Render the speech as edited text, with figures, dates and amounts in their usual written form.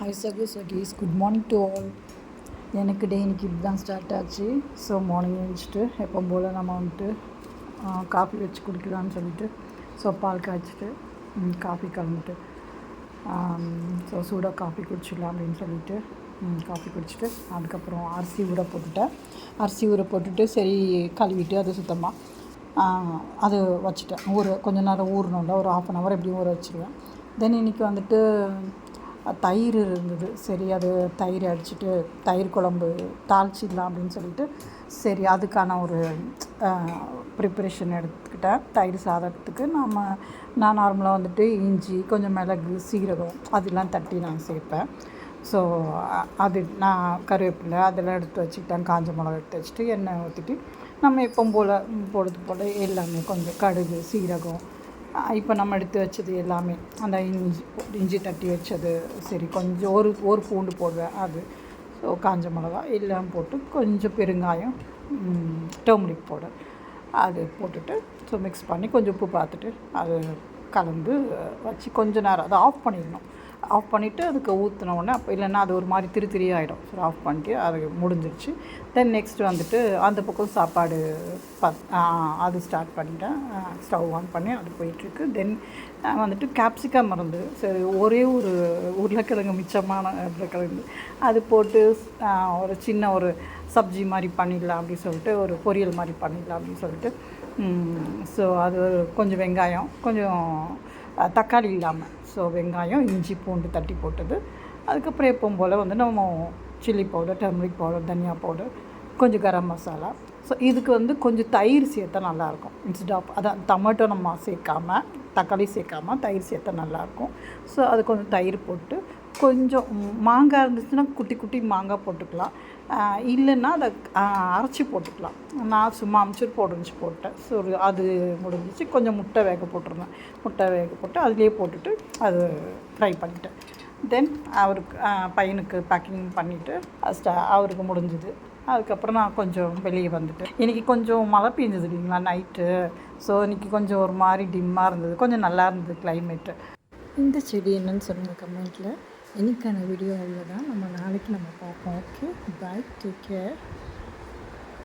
Hi Sagos Sagis, good morning to all. எனக்கு டே இன்றைக்கி இப்படி தான் ஸ்டார்ட் ஆச்சு. ஸோ மார்னிங் எழுந்திரிச்சிட்டு எப்போ போல் நம்ம வந்துட்டு காஃபி வச்சு குடிக்கலான்னு சொல்லிட்டு பால் காய்ச்சிட்டு காஃபி கலந்துட்டு ஸோ சூடாக காஃபி குடிச்சிடலாம் அப்படின்னு சொல்லிட்டு காஃபி குடிச்சிட்டு அதுக்கப்புறம் அரிசி ஊற போட்டுட்டு சரி கழுவிட்டு அது சுத்தமாக அது வச்சுட்டேன். கொஞ்சம் நேரம் ஊறணும்ல, ஒரு 1/2 hour எப்படியும் ஊற வச்சுருவேன். தென் இன்றைக்கி வந்துட்டு தயிர் இருந்தது. சரி அது தயிர் அடிச்சுட்டு தயிர் குழம்பு தாளிச்சிடலாம் அப்படின்னு சொல்லிட்டு சரி அதுக்கான ஒரு ப்ரிப்பரேஷன் எடுத்துக்கிட்டேன். தயிர் சாதத்துக்கு நான் நார்மலாக வந்துட்டு இஞ்சி, கொஞ்சம் மிளகு, சீரகம் அதெல்லாம் தட்டி நான் சேர்ப்பேன். ஸோ அது நான் கருவேப்பிலை அதெல்லாம் எடுத்து வச்சுக்கிட்டேன். காஞ்ச மிளகா எடுத்து வச்சுட்டு எண்ணெய் ஊற்றிட்டு நம்ம எப்பவும் பொழுது போல் எல்லாமே கொஞ்சம் கடுகு, சீரகம், இப்போ நம்ம எடுத்து வச்சது எல்லாமே அந்த இஞ்சி தட்டி வச்சது, சரி கொஞ்சம் ஒரு பூண்டு போடுவேன், அது ஸோ காஞ்ச மிளகா எல்லாம் போட்டு கொஞ்சம் பெருங்காயம், டர்மரிக் பவுடர் அது போட்டுட்டு ஸோ மிக்ஸ் பண்ணி கொஞ்சம் உப்பு பார்த்துட்டு அது கலந்து வச்சு கொஞ்ச நேரம் அதை ஆஃப் பண்ணிவிட்டு அதுக்கு ஊற்றின உடனே அப்போ இல்லைன்னா அது ஒரு மாதிரி திரி ஆகிடும். ஸோ ஆஃப் பண்ணிட்டு அது முடிஞ்சிருச்சு. தென் நெக்ஸ்ட்டு வந்துட்டு அந்த பக்கம் சாப்பாடு அது ஸ்டார்ட் பண்ணிட்டேன். ஸ்டவ் ஆன் பண்ணி அது போயிட்டுருக்கு. தென் வந்துட்டு கேப்சிகம் இருந்தது. சரி ஒரே ஒரு உருளைக்கிழங்கு, மிச்சமான உருளைக்கிழங்கு அது போட்டு ஒரு சின்ன ஒரு சப்ஜி மாதிரி பண்ணிடலாம் அப்படின்னு சொல்லிட்டு, ஒரு பொரியல் மாதிரி பண்ணிடலாம் அப்படின்னு சொல்லிட்டு ஸோ அது கொஞ்சம் வெங்காயம், கொஞ்சம் தக்காளி இல்லாமல், ஸோ வெங்காயம், இஞ்சி, பூண்டு தட்டி போட்டது. அதுக்கப்புறம் எப்பவும் போல் வந்து நம்ம சில்லி பவுடர், டர்மரிக் பவுடர், தனியா பவுடர், கொஞ்சம் கரம் மசாலா. ஸோ இதுக்கு வந்து கொஞ்சம் தயிர் சேர்த்தா நல்லாயிருக்கும். இன்ஸ்டெட் ஆஃப் அதான் டொமேட்டோ நம்ம சேர்க்காமல், தக்காளி சேர்க்காமல் தயிர் சேர்த்தா நல்லாயிருக்கும். ஸோ அது கொஞ்சம் தயிர் போட்டு கொஞ்சம் மாங்காய் இருந்துச்சுன்னா குட்டி மாங்காய் போட்டுக்கலாம். இல்லைன்னா அதை அரைச்சி போட்டுக்கலாம். நான் சும்மா அம்ச்சூர் பவுடர் போட்டேன். ஸோ அது முடிஞ்சிச்சு. கொஞ்சம் முட்டை வேக போட்டு அதிலே போட்டுட்டு அது ஃப்ரை பண்ணிட்டேன். தென் பையனுக்கு பேக்கிங் பண்ணிவிட்டு அவருக்கு முடிஞ்சுது. அதுக்கப்புறம் நான் கொஞ்சம் வெளியே வந்துட்டேன். இன்றைக்கி கொஞ்சம் மழை பெஞ்சது இல்லைங்களா நைட்டு. ஸோ இன்றைக்கி கொஞ்சம் ஒரு மாதிரி டிம்மாக இருந்தது, கொஞ்சம் நல்லா இருந்தது கிளைமேட்டு. இந்த செடி என்னன்னு சொல்லுங்கள் கமெண்ட்டில். இன்றைக்கான வீடியோ அவ்வளோதான். நாளைக்கு பார்ப்போம். ஓகே, பாய், டேக் கேர்.